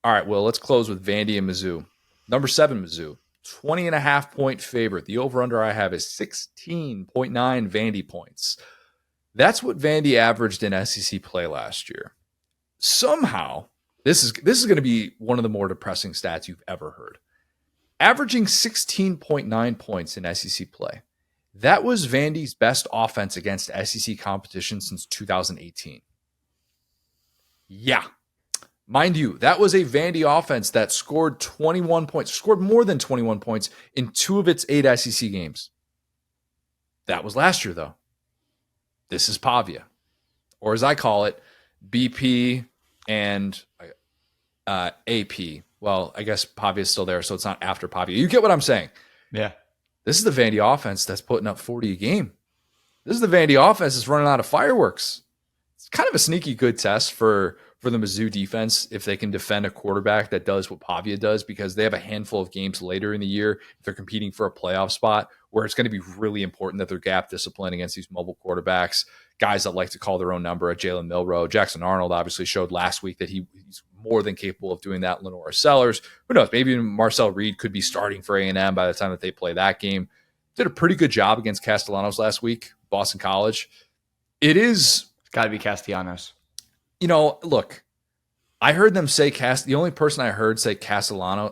All right, well, let's close with Vandy and Mizzou. Number 7, Mizzou, 20.5-point favorite. The over-under I have is 16.9 Vandy points. That's what Vandy averaged in SEC play last year. Somehow, this is going to be one of the more depressing stats you've ever heard. Averaging 16.9 points in SEC play. That was Vandy's best offense against SEC competition since 2018. Yeah. Mind you, that was a Vandy offense that scored 21 points, scored more than 21 points in 2 of its 8 SEC games. That was last year, though. This is Pavia, or as I call it, BP and AP. Well, I guess Pavia is still there, so it's not after Pavia. You get what I'm saying? Yeah. This is the Vandy offense that's putting up 40 a game. This is the Vandy offense that's running out of fireworks. It's kind of a sneaky good test for the Mizzou defense if they can defend a quarterback that does what Pavia does, because they have a handful of games later in the year if they're competing for a playoff spot where it's going to be really important that they're gap discipline against these mobile quarterbacks, guys that like to call their own number at Jalen Milroe. Jackson Arnold obviously showed last week that he's more than capable of doing that. Lenore Sellers, who knows, maybe Marcel Reed could be starting for A&M by the time that they play that game. Did a pretty good job against Castellanos last week, Boston College. It's got to be Castellanos. Look, I heard them say the only person I heard say Castellanos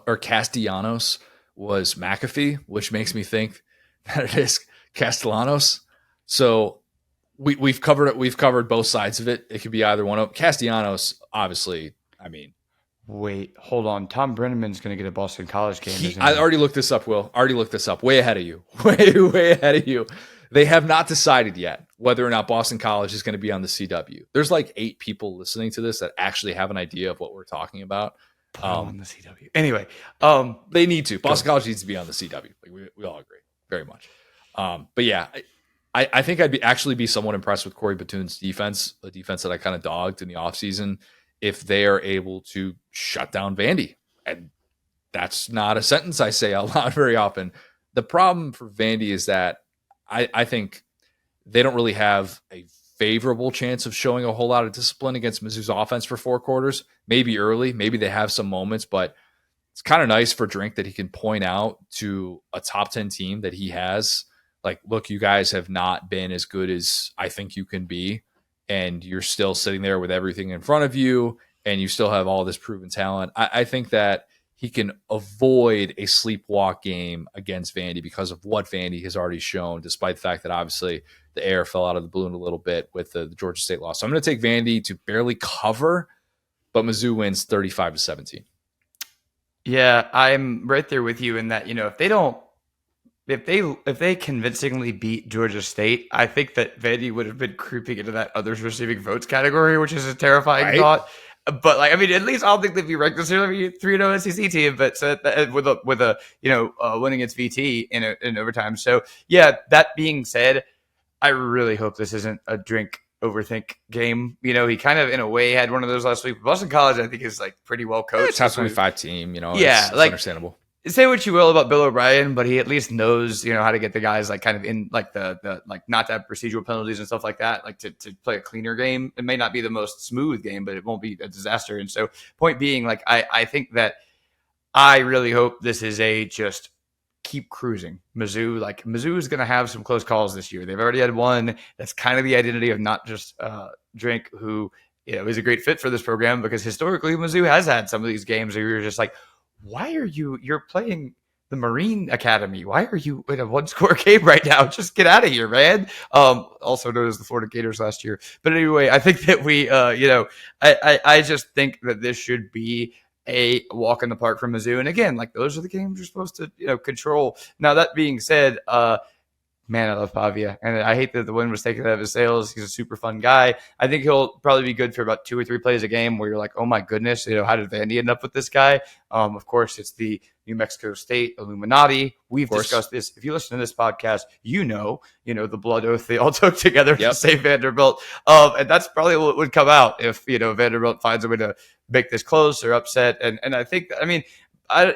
was McAfee, which makes me think that it is Castellanos. So we've covered it. We've covered both sides of it. It could be either one of Castellanos. Obviously, I mean. Wait, hold on. Tom Brenneman's going to get a Boston College game. I already looked this up, Will. Already looked this up. Way ahead of you. Way ahead of you. They have not decided yet whether or not Boston College is going to be on the CW. There's like 8 people listening to this that actually have an idea of what we're talking about. On the CW. Anyway, they need to. Boston College needs to be on the CW. Like we all agree very much. But yeah, I think I'd actually be somewhat impressed with Corey Batoon's defense, a defense that I kind of dogged in the offseason, if they are able to shut down Vandy. And that's not a sentence I say out loud very often. The problem for Vandy is that I think they don't really have a favorable chance of showing a whole lot of discipline against Mizzou's offense for 4 quarters. Maybe early, maybe they have some moments, but it's kind of nice for Drink that he can point out to a top 10 team that he has, like, look, you guys have not been as good as I think you can be, and you're still sitting there with everything in front of you, and you still have all this proven talent. I think that he can avoid a sleepwalk game against Vandy because of what Vandy has already shown, despite the fact that obviously the air fell out of the balloon a little bit with the Georgia State loss. So I'm going to take Vandy to barely cover, but Mizzou wins 35-17. Yeah, I'm right there with you in that, if they convincingly beat Georgia State, I think that Vandy would have been creeping into that others receiving votes category, which is a terrifying thought. But at least I don't think they'd be ranked necessarily a 3-0 SEC team, but so with a winning its VT in overtime. So yeah, that being said, I really hope this isn't a Drink overthink game. He kind of in a way had one of those last week. Boston College, I think, is pretty well coached. It's top 25 team. It's understandable. Say what you will about Bill O'Brien, but he at least knows, how to get the guys kind of in the not to have procedural penalties and stuff like that, to play a cleaner game. It may not be the most smooth game, but it won't be a disaster. And so point being, I think that I really hope this is a just keep cruising. Mizzou is going to have some close calls this year. They've already had one. That's kind of the identity of not just Drink, who, is a great fit for this program, because historically Mizzou has had some of these games where you're just like, why are you're playing the Marine Academy? Why are you in a 1-score game right now? Just get out of here, man. Also known as the Florida Gators last year. But anyway, I think that we, I just think that this should be a walk in the park for Mizzou. And again, those are the games you're supposed to, control. Now, that being said, man, I love Pavia, and I hate that the win was taken out of his sails. He's a super fun guy. I think he'll probably be good for about 2 or 3 plays a game where you're like, oh my goodness, how did Vandy end up with this guy? Of course, it's the New Mexico State Illuminati. We've discussed this. If you listen to this podcast, the blood oath they all took together to save Vanderbilt. And that's probably what would come out if, Vanderbilt finds a way to make this close or upset. And I think, I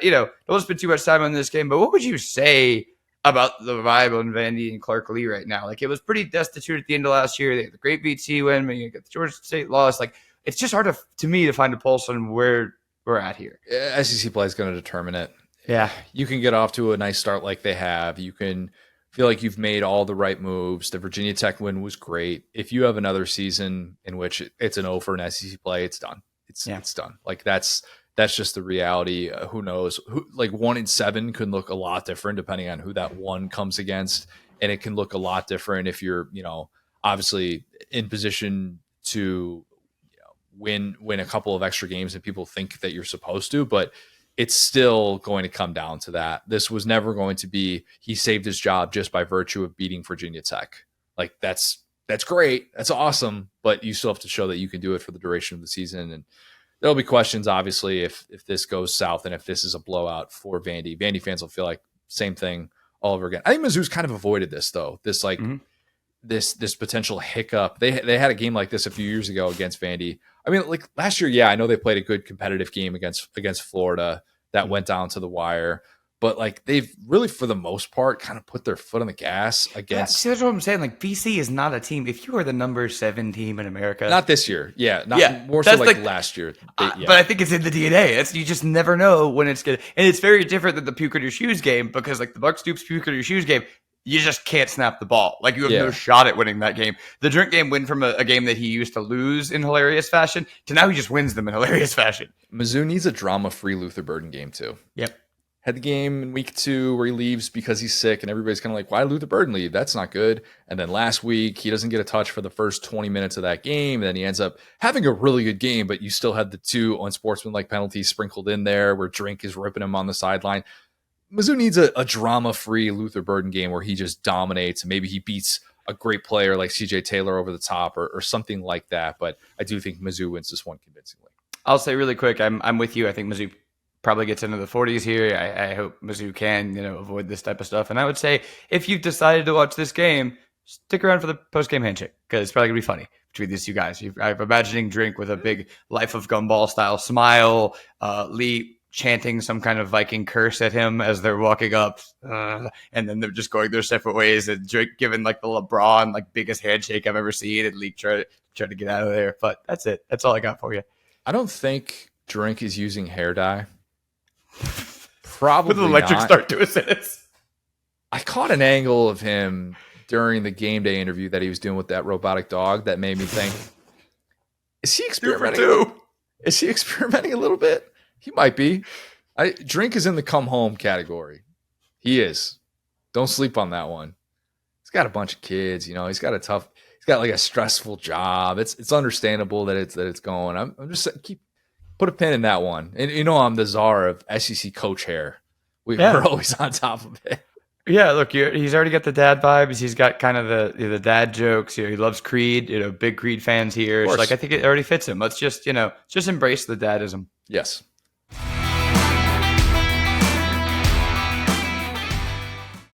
don't spend too much time on this game, but what would you say about the vibe on Vandy and Clark Lee right now? It was pretty destitute at the end of last year. They had the great VT win, you get the Georgia State loss. It's just hard to me to find a pulse on where we're at here. SEC play is going to determine it. Yeah. You can get off to a nice start like they have. You can feel like you've made all the right moves. The Virginia Tech win was great. If you have another season in which it's an O for an SEC play, it's done. It's done. Like that's just the reality. Who knows? Like 1-7 can look a lot different depending on who that one comes against, and it can look a lot different if you're, obviously in position to win a couple of extra games and people think that you're supposed to, but it's still going to come down to that. This was never going to be he saved his job just by virtue of beating Virginia Tech. Like that's great. That's awesome. But you still have to show that you can do it for the duration of the season. And there'll be questions, obviously, if this goes south and if this is a blowout for Vandy. Vandy fans will feel like same thing all over again. I think Mizzou's kind of avoided this, though. This this potential hiccup. They had a game like this a few years ago against Vandy. I mean, like last year, I know they played a good competitive game against Florida that went down to the wire. But like they've really, for the most part, kind of put their foot on the gas against. See, that's what I'm saying. Like VC is not a team. If you are the number 7 team in America, not this year, more so like last year. But I think it's in the DNA. You just never know when it's good, and it's very different than the puke on your shoes game because like the Buck Stoops puke on your shoes game, you just can't snap the ball. Like you have no shot at winning that game. The Drink game went from a game that he used to lose in hilarious fashion to now he just wins them in hilarious fashion. Mizzou needs a drama-free Luther Burden game too. Yep. Had the game in week 2 where he leaves because he's sick, and everybody's kind of like, why did Luther Burden leave? That's not good. And then last week, he doesn't get a touch for the first 20 minutes of that game. And then he ends up having a really good game, but you still had the 2 unsportsmanlike penalties sprinkled in there where Drink is ripping him on the sideline. Mizzou needs a drama-free Luther Burden game where he just dominates, and maybe he beats a great player like CJ Taylor over the top or something like that. But I do think Mizzou wins this one convincingly. I'll say really quick, I'm with you. I think Mizzou probably gets into the 40s here. I hope Mizzou can, avoid this type of stuff. And I would say if you've decided to watch this game, stick around for the post-game handshake because it's probably going to be funny between these two guys. I'm imagining Drink with a big Life of Gumball style smile, Lee chanting some kind of Viking curse at him as they're walking up, and then they're just going their separate ways, and Drake giving like the LeBron biggest handshake I've ever seen, and Lee try to get out of there. But that's it. That's all I got for you. I don't think Drink is using hair dye. Probably with an electric not. Start to a sentence. I caught an angle of him during the game day interview that he was doing with that robotic dog that made me think, is he experimenting? Is he experimenting a little bit? He might be. Drink is in the come home category. He is. Don't sleep on that one. He's got a bunch of kids, he's got like a stressful job. It's understandable that it's going. I'm just put a pin in that one. And I'm the czar of SEC coach hair. We're always on top of it. Yeah, look, he's already got the dad vibes. He's got kind of the dad jokes. He loves Creed. Big Creed fans here. So, I think it already fits him. Let's just embrace the dadism. Yes.